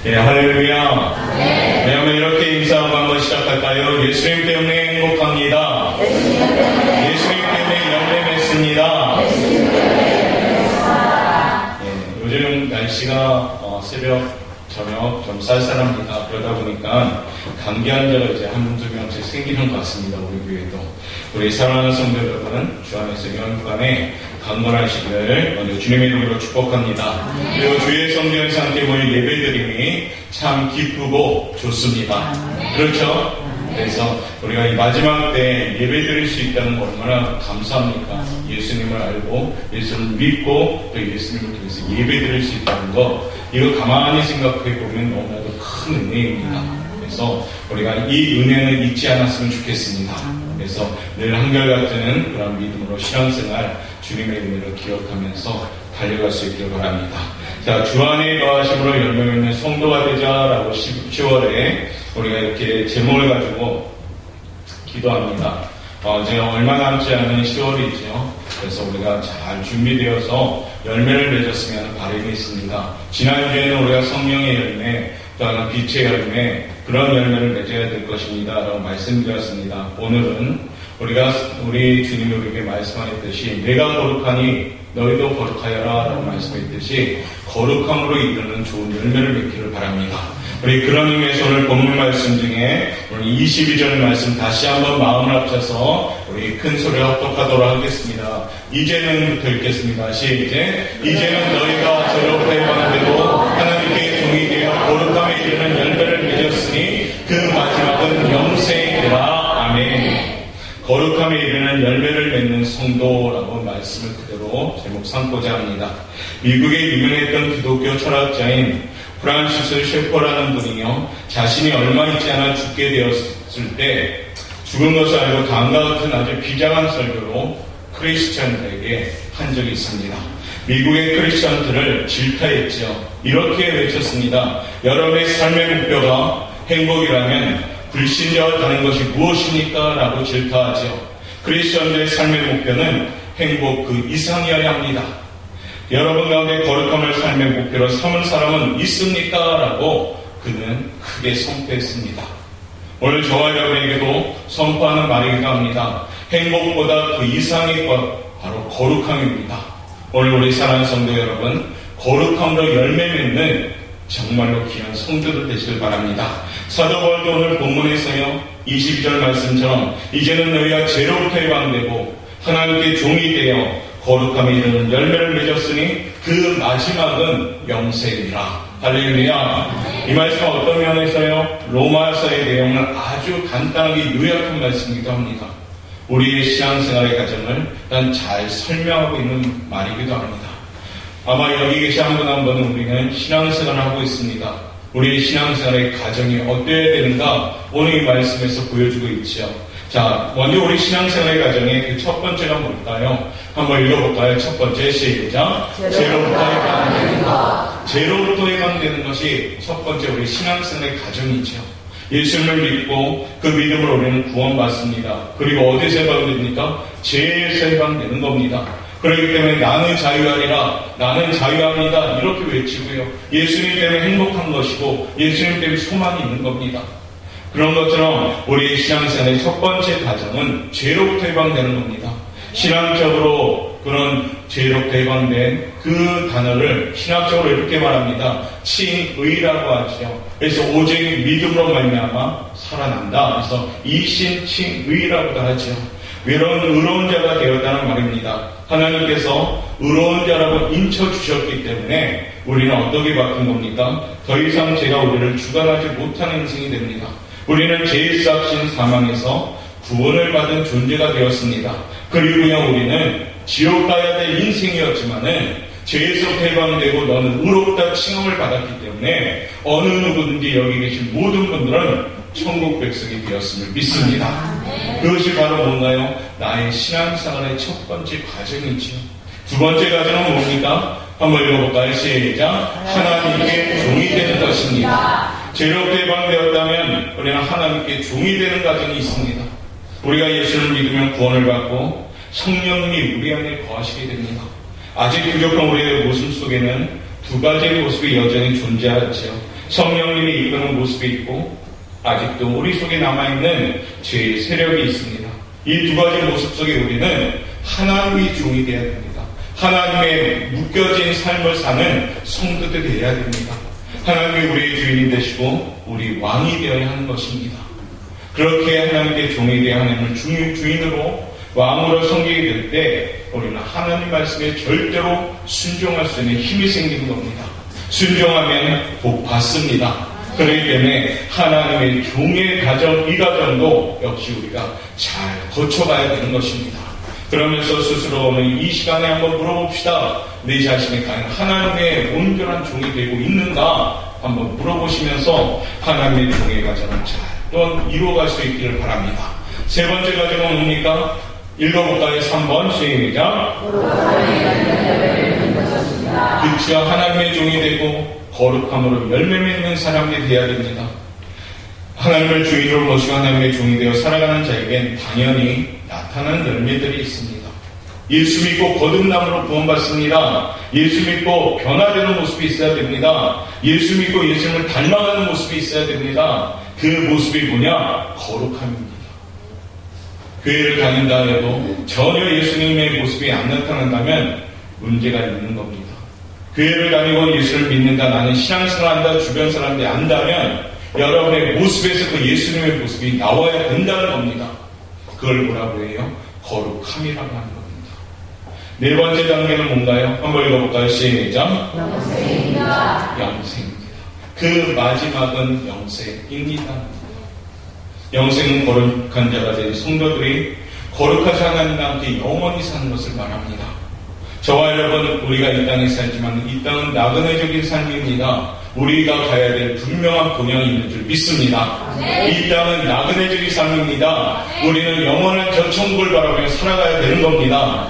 예, 할렐루야. 네, 한번 이렇게 인사하고 한번 시작할까요? 예수님 때문에 행복합니다. 예수님 때문에 열매 맺습니다. 예, 요즘 날씨가 새벽, 저녁 좀 쌀쌀합니다. 그러다 보니까 감기 환자가 이제 한두 명씩 생기는 것 같습니다. 우리 교회도. 우리 사랑하는 성도 여러분, 주 안에서 연간에 강건하시기를 먼저 주님의 이름으로 축복합니다. 그리고 주의 성전에서 함께 모인 예배드림이 참 기쁘고 좋습니다. 그렇죠? 그래서 우리가 이 마지막 때 예배드릴 수 있다는 거 얼마나 감사합니까? 예수님을 알고 예수님을 믿고 또 예수님을 통해서 예배드릴 수 있다는 거, 이거 가만히 생각해 보면 너무나도 큰 은혜입니다. 그래서 우리가 이 은혜는 잊지 않았으면 좋겠습니다. 그래서 늘 한결같은 그런 믿음으로 신앙생활 주님의 은혜를 기억하면서 달려갈 수 있기를 바랍니다. 자, 주 안에 거하심으로 열매 맺는 성도가 되자라고 10월에 우리가 이렇게 제목을 가지고 기도합니다. 이제 얼마 남지 않은 10월이죠. 그래서 우리가 잘 준비되어서 열매를 맺었으면 하는 바람이 있습니다. 지난주에는 우리가 성령의 열매, 또한 빛의 열매, 그런 열매를 맺어야 될 것입니다 라고 말씀드렸습니다. 오늘은 우리 주님이 우리에게 말씀하셨듯이 내가 거룩하니 너희도 거룩하여라 라고 말씀했듯이 거룩함으로 이르는 좋은 열매를 맺기를 바랍니다. 우리 그런 의미에서 오늘 본문 말씀 중에 오늘 22절 말씀 다시 한번 마음을 합쳐서 우리 큰 소리로 합독하도록 하겠습니다. 이제는부터 읽겠습니다. 이제는 너희가 저로부터 해방되고 하나님께 종이 되어 거룩함에 이르는 열매를 맺었으니 그 마지막은 영생이라. 아멘. 거룩함에 이르는 열매를 맺는 성도라고 말씀을 그대로 제목 삼고자 합니다. 미국의 유명했던 기독교 철학자인 프란시스 셰퍼라는 분이요, 자신이 얼마 있지 않아 죽게 되었을 때 죽은 것을 알고 다음과 같은 아주 비장한 설교로 크리스천들에게 한 적이 있습니다. 미국의 크리스천들을 질타했죠. 이렇게 외쳤습니다. 여러분의 삶의 목표가 행복이라면 불신자와 다른 것이 무엇입니까? 라고 질타하죠. 크리스천들의 삶의 목표는 행복 그 이상이어야 합니다. 여러분 가운데 거룩함을 삶의 목표로 삼은 사람은 있습니까? 라고 그는 크게 선포했습니다. 오늘 저와 여러분에게도 선포하는 말이기도 합니다. 행복보다 그 이상의 것, 바로 거룩함입니다. 오늘 우리 사랑하는 성도 여러분, 거룩함으로 열매 맺는 정말로 귀한 성도들 되시길 바랍니다. 사도 바울도 오늘 본문에서요, 22절 말씀처럼 이제는 너희가 죄로부터 해방되고 하나님께 종이 되어 거룩함에 이르는 열매를 맺었으니 그 마지막은 영생이라. 할렐루야. 이 말씀은 어떤 면에서요, 로마서의 내용을 아주 간단하게 요약한 말씀이기도 합니다. 우리의 신앙생활의 과정을 일단 잘 설명하고 있는 말이기도 합니다. 아마 여기 계신 한 분 한 분은 우리는 신앙생활을 하고 있습니다. 우리의 신앙생활의 과정이 어때야 되는가 오늘 이 말씀에서 보여주고 있죠. 자, 먼저 우리 신앙생활의 과정의 그 첫 번째가 뭘까요? 한번 읽어볼까요? 첫 번째, 시작. 죄로부터 해방되는 것. 죄로부터 해방되는 것이 첫 번째 우리 신앙생활의 과정이죠. 예수님을 믿고 그 믿음으로 우리는 구원받습니다. 그리고 어디서 해방됩니까? 죄에서 해방되는 겁니다. 그렇기 때문에 나는 자유하리라, 나는 자유합니다, 이렇게 외치고요. 예수님 때문에 행복한 것이고 예수님 때문에 소망이 있는 겁니다. 그런 것처럼 우리의 신앙생활의 첫 번째 과정은 죄로부터 해방되는 겁니다. 신앙적으로 그런 죄로부터 해방된 그 단어를 신학적으로 이렇게 말합니다. 칭의라고 하죠. 그래서 오직 믿음으로 말미암아 살아난다. 그래서 이신칭의라고도 하죠. 의로운 자가 되었다는 말입니다. 하나님께서 의로운 자라고 인쳐주셨기 때문에 우리는 어떻게 바뀐 겁니까? 더 이상 죄가 우리를 주관하지 못하는 인생이 됩니다. 우리는 죄의 싹신 사망에서 구원을 받은 존재가 되었습니다. 그리고요, 우리는 지옥 가야 될 인생이었지만은 죄에서 해방되고 너는 의롭다 칭함을 받았기 때문에 어느 누구든지 여기 계신 모든 분들은 천국 백성이 되었음을 믿습니다. 그것이 바로 뭔가요? 나의 신앙생활의 첫 번째 과정이지요. 두 번째 과정은 뭡니까? 한번 읽어볼까요? 시작. 하나님께 종이 되는 것입니다. 죄로부터 해방되었다면 우리는 하나님께 종이 되는 과정이 있습니다. 우리가 예수를 믿으면 구원을 받고 성령님이 우리 안에 거하시게 됩니다. 아직 부족한 우리의 모습 속에는 두 가지의 모습이 여전히 존재하죠. 성령님이 이끄는 모습이 있고 아직도 우리 속에 남아있는 죄의 세력이 있습니다. 이 두 가지 모습 속에 우리는 하나님의 종이 되어야 됩니다. 하나님의 묶여진 삶을 사는 성도들이 되어야 됩니다. 하나님이 우리의 주인이 되시고 우리 왕이 되어야 하는 것입니다. 그렇게 하나님의 종이 되어 하나님을 주인으로 왕으로 섬기게 될 때 우리는 하나님 말씀에 절대로 순종할 수 있는 힘이 생기는 겁니다. 순종하면 복 받습니다. 그렇기 때문에 하나님의 종의 가정, 이 가정도 역시 우리가 잘 거쳐가야 되는 것입니다. 그러면서 스스로 오늘 이 시간에 한번 물어봅시다. 내 자신이 과연 하나님의 온전한 종이 되고 있는가 한번 물어보시면서 하나님의 종의 가정을 잘 또한 이루어갈 수 있기를 바랍니다. 세 번째 가정은 뭡니까? 읽어볼까요? 3번 시작. 그쵸, 하나님의 종이 되고 거룩함으로 열매 맺는 사람이 되어야 됩니다. 하나님을 주인으로 모시고 하나님의 종이 되어 살아가는 자에겐 당연히 나타나는 열매들이 있습니다. 예수 믿고 거듭남으로 구원받습니다. 예수 믿고 변화되는 모습이 있어야 됩니다. 예수 믿고 예수님을 닮아가는 모습이 있어야 됩니다. 그 모습이 뭐냐? 거룩함입니다. 교회를 다닌다 해도 전혀 예수님의 모습이 안 나타난다면 문제가 있는 겁니다. 교회를 다니고 예수를 믿는다, 나는 신앙생활한다, 주변 사람들이 안다면 여러분의 모습에서 그 예수님의 모습이 나와야 된다는 겁니다. 그걸 뭐라고 해요? 거룩함이라고 하는 겁니다. 네 번째 단계는 뭔가요? 한번 읽어볼까요? 시작. 영생입니다. 영생입니다. 그 마지막은 영생입니다. 영생은 거룩한 자가 된 성도들이 거룩하지 하나님과 함께 영원히 사는 것을 말합니다. 저와 여러분, 우리가 이 땅에 살지만 이 땅은 나그네적인 삶입니다. 우리가 가야 될 분명한 본향이 있는 줄 믿습니다. 이 땅은 나그네적인 삶입니다. 우리는 영원한 저 천국을 바라보며 살아가야 되는 겁니다.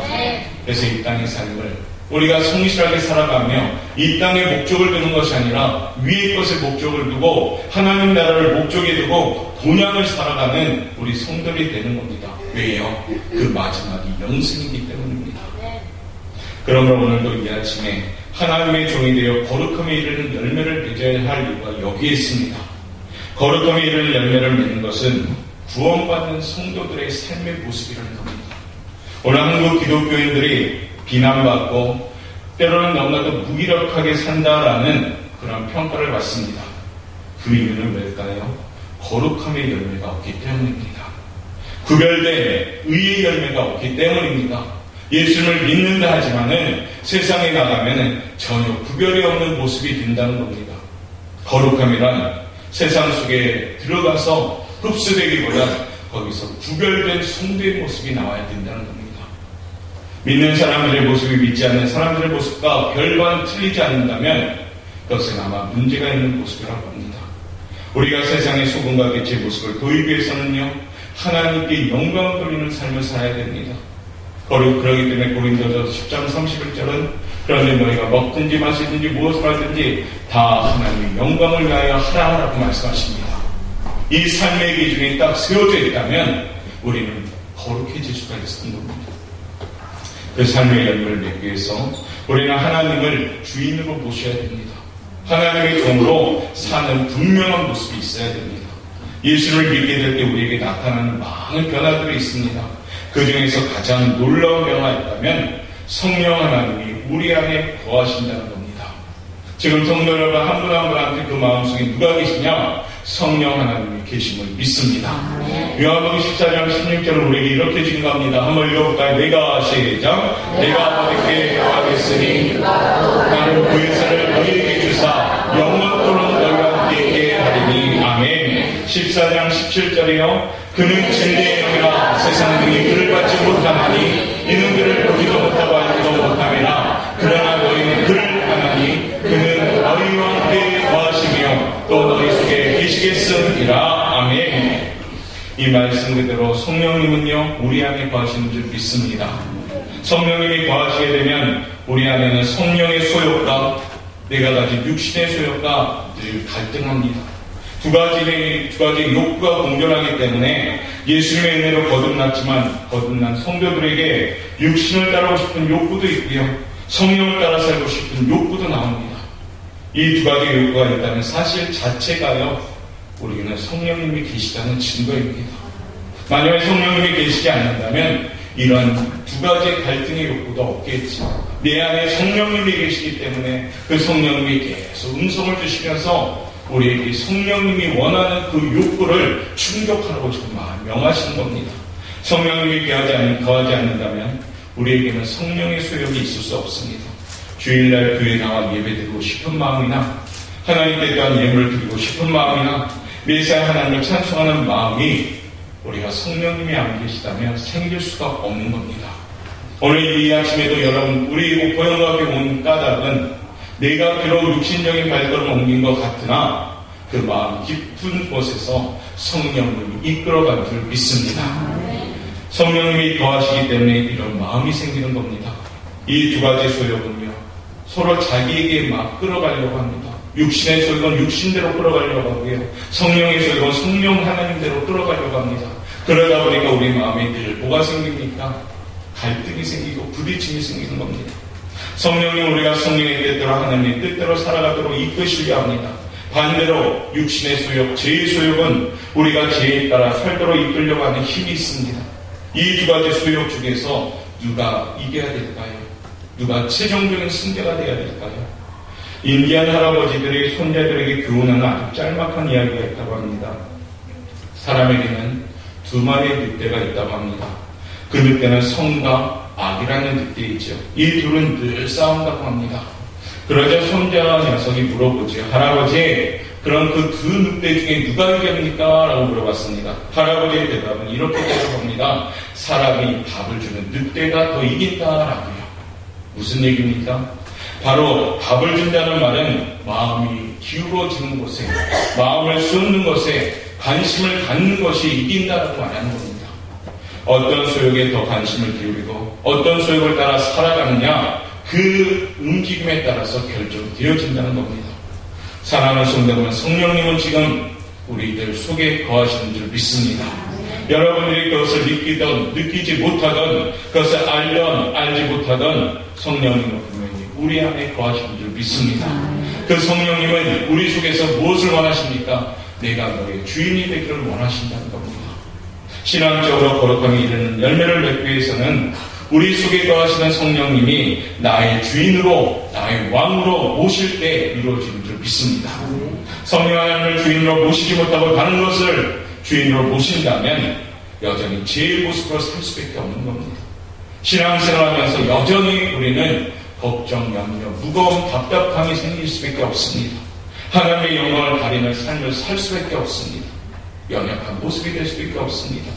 그래서 이 땅의 삶을 우리가 성실하게 살아가며 이 땅의 목적을 두는 것이 아니라 위의 것에 목적을 두고 하나님 나라를 목적에 두고 본향을 살아가는 우리 성도들이 되는 겁니다. 왜요? 그 마지막이 영생이기 때문입니다. 그러므로 오늘도 이 아침에 하나님의 종이 되어 거룩함에 이르는 열매를 맺어야 할 이유가 여기에 있습니다. 거룩함에 이르는 열매를 맺는 것은 구원받는 성도들의 삶의 모습이라는 겁니다. 오늘 한국 기독교인들이 비난받고 때로는 너무나도 무기력하게 산다라는 그런 평가를 받습니다. 그 이유는 뭘까요? 거룩함의 열매가 없기 때문입니다. 구별된 의의 열매가 없기 때문입니다. 예수를 믿는다 하지만은 세상에 나가면은 전혀 구별이 없는 모습이 된다는 겁니다. 거룩함이란 세상 속에 들어가서 흡수되기보다 거기서 구별된 성도의 모습이 나와야 된다는 겁니다. 믿는 사람들의 모습이 믿지 않는 사람들의 모습과 별반 틀리지 않는다면 그것은 아마 문제가 있는 모습이라고 합니다. 우리가 세상의 소금과 빛의 모습을 보이기 위해서는요, 하나님께 영광을 돌리는 삶을 살아야 됩니다. 그러기 때문에 고린도전서 10장 31절은 그런데 너희가 먹든지 마시든지 무엇을 하든지 다 하나님의 영광을 위하여 하라라고 말씀하십니다. 이 삶의 기준이 딱 세워져 있다면 우리는 거룩해질 수가 있는 겁니다. 그 삶의 열매를 맺기 위해서 우리는 하나님을 주인으로 모셔야 됩니다. 하나님의 종으로 사는 분명한 모습이 있어야 됩니다. 예수를 믿게 될 때 우리에게 나타나는 많은 변화들이 있습니다. 그 중에서 가장 놀라운 변화가 있다면 성령 하나님이 우리 안에 거하신다는 겁니다. 지금 성도 여러분 한 분 한 분한테 그 마음속에 누가 계시냐? 성령 하나님이 계심을 믿습니다. 요한복음 14장 16절은 우리에게 이렇게 증거합니다. 한번 읽어볼까요? 내가 시작. 내가 아버지께 구하겠으니 나는 그 일사를 너희에게 주사 영원토록 너희와 함께 있게 하리니 아멘. 14장 17절이요. 그는 진리의 영이라 세상 등이 그를 받지 못하나니 이는 그를 보지도 못하고 알지도 못함이라. 그러나 너희는 그를 아나니 그는 너희와 함께 거하시며 또 너희 속에 계시겠음이라. 아멘. 이 말씀 그대로 성령님은요 우리 안에 거하시는 줄 믿습니다. 성령님이 거하시게 되면 우리 안에는 성령의 소욕과 내가 가진 육신의 소욕과 늘 갈등합니다. 두 가지의 욕구가 공존하기 때문에 예수님의 은혜로 거듭난 성도들에게 육신을 따르고 싶은 욕구도 있고요, 성령을 따라 살고 싶은 욕구도 나옵니다. 이 두 가지 요구가 있다면 사실 자체가요, 우리는 성령님이 계시다는 증거입니다. 만약에 성령님이 계시지 않는다면 이런 두 가지 갈등의 욕구도 없겠죠. 내 안에 성령님이 계시기 때문에 그 성령님이 계속 음성을 주시면서 우리에게 성령님이 원하는 그 욕구를 충족하라고 지금 명하시는 겁니다. 성령님이 거하지 않는다면 우리에게는 성령의 소욕이 있을 수 없습니다. 주일날 교회 나와 예배드리고 싶은 마음이나 하나님께 대한 예물을 드리고 싶은 마음이나 매사에 하나님을 찬송하는 마음이 우리가 성령님이 안 계시다면 생길 수가 없는 겁니다. 오늘 이 아침에도 여러분, 우리 보영학에 온 까닭은 내가 비록 육신적인 발걸음을 옮긴 것 같으나 그 마음 깊은 곳에서 성령님이 이끌어간 줄 믿습니다. 성령님이 거하시기 때문에 이런 마음이 생기는 겁니다. 이 두 가지 소욕은요, 서로 자기에게 막 끌어가려고 합니다. 육신의 소욕은 육신대로 끌어가려고 하고요, 성령의 소욕은 성령 하나님대로 끌어가려고 합니다. 그러다 보니까 우리 마음에 늘 뭐가 생깁니까? 갈등이 생기고 부딪힘이 생기는 겁니다. 성령님, 우리가 성령의 뜻대로 하나님의 뜻대로 살아가도록 이끄시려 합니다. 반대로 육신의 소욕, 죄의 소욕은 우리가 죄에 따라 살도록 이끌려고 하는 힘이 있습니다. 이 두 가지 소욕 중에서 누가 이겨야 될까요? 누가 최종적인 승자가 되어야 될까요? 인디안 할아버지들이 손자들에게 교훈하는 아주 짤막한 이야기가 있다고 합니다. 사람에게는 두 마리의 늑대가 있다고 합니다. 그 늑대는 성과 악이라는 늑대이죠. 이 둘은 늘 싸운다고 합니다. 그러자 손자 녀석이 물어보죠. 할아버지, 그럼 그 두 늑대 중에 누가 이깁니까? 라고 물어봤습니다. 할아버지의 대답은 이렇게 대답합니다. 사람이 밥을 주는 늑대가 더 이긴다라고요. 무슨 얘기입니까? 바로 밥을 준다는 말은 마음이 기울어지는 곳에, 마음을 쏟는 것에 관심을 갖는 것이 이긴다라고 말하는 겁니다. 어떤 소욕에 더 관심을 기울이고 어떤 소욕을 따라 살아가느냐, 그 움직임에 따라서 결정되어진다는 겁니다. 사랑하는 성도분, 성령님은 지금 우리들 속에 거하시는 줄 믿습니다. 여러분들이 그것을 느끼던 느끼지 못하던, 그것을 알던 알지 못하던 성령님은 분명히 우리 안에 거하시는 줄 믿습니다. 그 성령님은 우리 속에서 무엇을 원하십니까? 내가 너의 주인이 되기를 원하신다는 겁니다. 신앙적으로 거룩함에 이르는 열매를 맺기 위해서는 우리 속에 거하시는 성령님이 나의 주인으로, 나의 왕으로 모실 때 이루어지는 줄 믿습니다. 성령 하나님을 주인으로 모시지 못하고 다른 것을 주인으로 모신다면 여전히 제 모습으로 살 수밖에 없는 겁니다. 신앙생활하면서 여전히 우리는 걱정, 염려, 무거운 답답함이 생길 수밖에 없습니다. 하나님의 영광을 가리는 삶을 살 수밖에 없습니다. 연약한 모습이 될 수밖에 없습니다.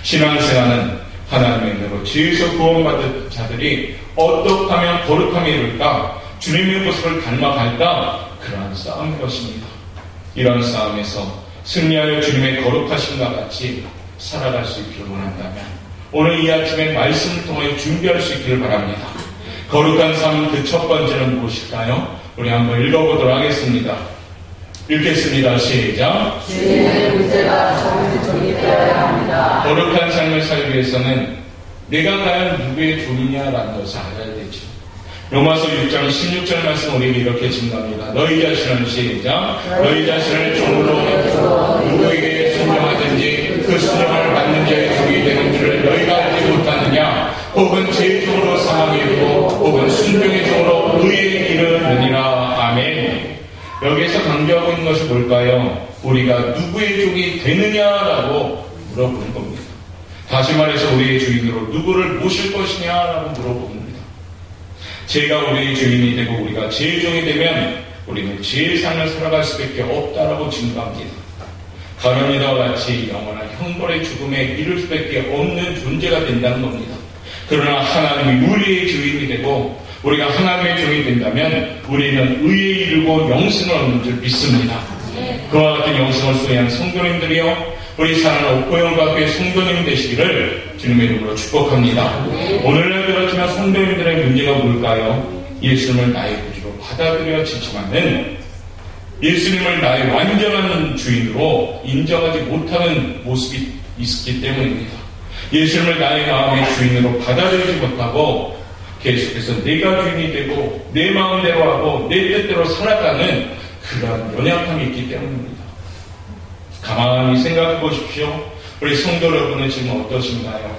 신앙생활은 하나님의 은혜로 죄에서 구원받은 자들이 어떻게 하면 거룩함에 이룰까, 주님의 모습을 닮아갈까, 그러한 싸움인 것입니다. 이런 싸움에서 승리하여 주님의 거룩하심과 같이 살아갈 수 있기를 원한다면 오늘 이 아침에 말씀을 통해 준비할 수 있기를 바랍니다. 거룩한 삶 그 첫 번째는 무엇일까요? 우리 한번 읽어보도록 하겠습니다. 읽겠습니다. 시작. 주님의 문제가 정이 되어야 합니다. 거룩한 삶을 살기 위해서는 내가 과연 누구의 종이냐라는 것을 알아야 되죠. 로마서 6장 16절 말씀 우리에게 이렇게 증거합니다. 너희 자신은 시작. 너희 자신을 종으로 누구에게 순종하든지 그 순종을 받는 자의 종이 되는 줄을 너희가 알지 못하느냐? 혹은 제 종으로 사망에 이르고 혹은 순종의 종으로 의에 이르느니라. 아멘. 여기에서 강조하고 있는 것이 뭘까요? 우리가 누구의 종이 되느냐라고 물어보는 겁니다. 다시 말해서 우리의 주인으로 누구를 모실 것이냐라고 물어봅니다. 제가 우리의 주인이 되고 우리가 제 종이 되면 우리는 제 삶을 살아갈 수밖에 없다라고 증거합니다. 가룟유다와 같이 영원한 형벌의 죽음에 이를 수밖에 없는 존재가 된다는 겁니다. 그러나 하나님이 우리의 주인이 되고 우리가 하나님의 종이 된다면 우리는 의에 이르고 영생을 얻는 줄 믿습니다. 그와 같은 영생을 소유한 성도님들이요, 우리 사랑하는 옥고영과교회 성도님 되시기를 주님의 이름으로 축복합니다. 오늘날 그렇지만 성도님들의 문제가 뭘까요? 예수님을 나의 구주로 받아들여지지만은 예수님을 나의 완전한 주인으로 인정하지 못하는 모습이 있기 때문입니다. 예수님을 나의 마음의 주인으로 받아들이지 못하고 계속해서 내가 주인이 되고 내 마음대로 하고 내 뜻대로 살아가는 그러한 연약함이 있기 때문입니다. 가만히 생각해 보십시오. 우리 성도 여러분은 지금 어떠신가요?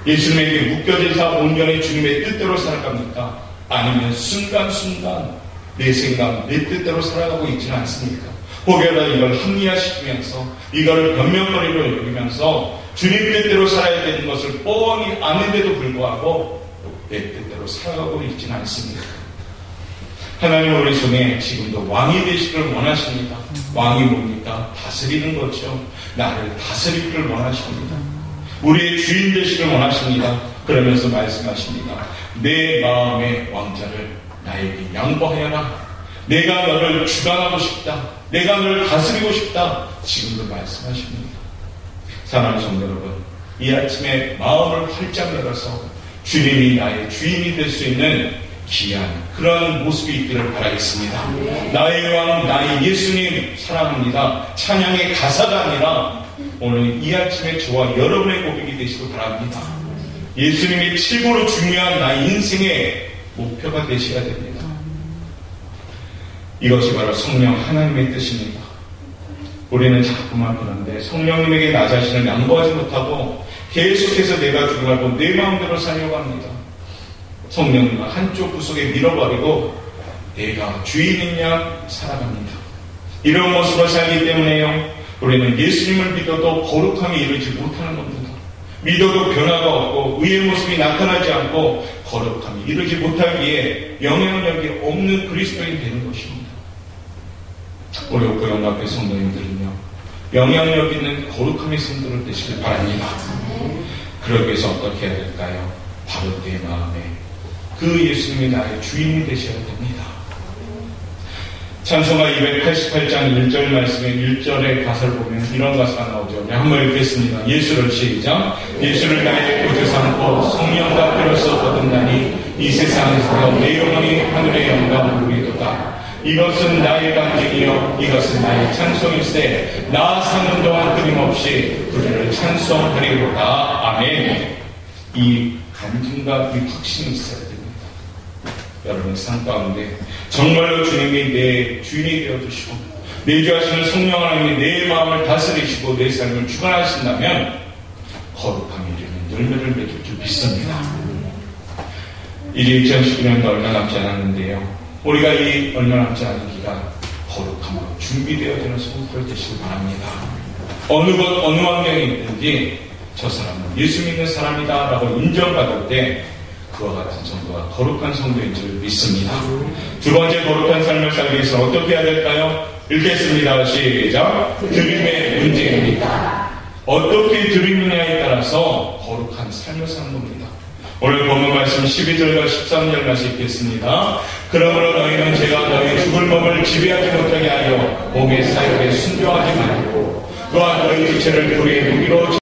예수님에게 묶여져서 온전히 주님의 뜻대로 살아갑니까? 아니면 순간순간 내 생각, 내 뜻대로 살아가고 있지는 않습니까? 혹여나 이걸 합리화시키면서 이거를 변명거리로 여기면서 주님 뜻대로 살아야 되는 것을 뻔히 아는데도 불구하고 내 뜻대로 살아가고 있지는 않습니까? 하나님은 우리 손에 지금도 왕이 되시기를 원하십니다. 왕이 뭡니까? 다스리는 거죠. 나를 다스리기를 원하십니다. 우리의 주인 되시기를 원하십니다. 그러면서 말씀하십니다. 내 마음의 왕자를 나에게 양보하여라. 내가 너를 주관하고 싶다. 내가 너를 다스리고 싶다. 지금도 말씀하십니다. 사랑하는 성도 여러분, 이 아침에 마음을 활짝 열어서 주님이 나의 주인이 될 수 있는 귀한 그런 모습이 있기를 바라겠습니다. 나의 왕, 나의 예수님 사랑합니다. 찬양의 가사가 아니라 오늘 이 아침에 저와 여러분의 고백이 되시길 바랍니다. 예수님이 최고로 중요한 나의 인생의 목표가 되셔야 됩니다. 이것이 바로 성령 하나님의 뜻입니다. 우리는 자꾸만 그런데 성령님에게 나 자신을 양보하지 못하고 계속해서 내가 주관하고 내 마음대로 살려고 합니다. 성령님을 한쪽 구석에 밀어버리고 내가 주인이냐 살아갑니다. 이런 모습을 살기 때문에요. 우리는 예수님을 믿어도 거룩함이 이루지 못하는 겁니다. 믿어도 변화가 없고 의의 모습이 나타나지 않고 거룩함이 이루지 못하기에 영향력이 없는 그리스도인이 되는 것입니다. 우리 옥고영 앞에 성도님들은요, 영향력 있는 거룩함의 성도를 되시길 바랍니다. 그러기 위해서 어떻게 해야 될까요? 바로 내 마음에 그 예수님이 나의 주인이 되셔야 됩니다. 찬송가 288장 1절 말씀의 1절의 가사를 보면 이런 가사가 나오죠. 한번 읽겠습니다. 예수를 시작. 예수를 나의 구주 삼고 성령과 피로써 거듭나니 이 세상에서 내 영혼이 하늘의 영광을 누리도다. 이것은 나의 간증이요 이것은 나의 찬송일세. 나 사는 동안 끊임없이 그를 찬송하리로다. 아멘. 이 간증과 이 확신이 있어야 됩니다. 여러분의 삶 가운데 정말로 주님이 내 주인이 되어주시고 내주하시는 성령 하나님이 내 마음을 다스리시고 내 삶을 주관하신다면 거룩함이 이르는 열매를 맺을 줄 믿습니다. 이제 2019년도 얼마 남지 않았는데요. 우리가 이 얼마 남지 않은 기간 거룩함으로 준비되어지는 성도들 되시길 바랍니다. 어느 것 어느 환경에 있든지 저 사람은 예수 믿는 사람이다 라고 인정받을 때 그와 같은 성도가 거룩한 성도인 줄 믿습니다. 두 번째 거룩한 삶을 살기 위해서 어떻게 해야 될까요? 읽겠습니다. 시작. 드림의 문제입니다. 어떻게 드리느냐에 따라서 거룩한 삶을 사는 겁니다. 오늘 본문 말씀 12절과 13절 말씀 읽겠습니다. 그러므로 너희는 제가 너희 죽을 몸을 지배하지 못하게 하여 몸의 사역에 순종하지 말고 또한 너희 지체를 불의의 무기로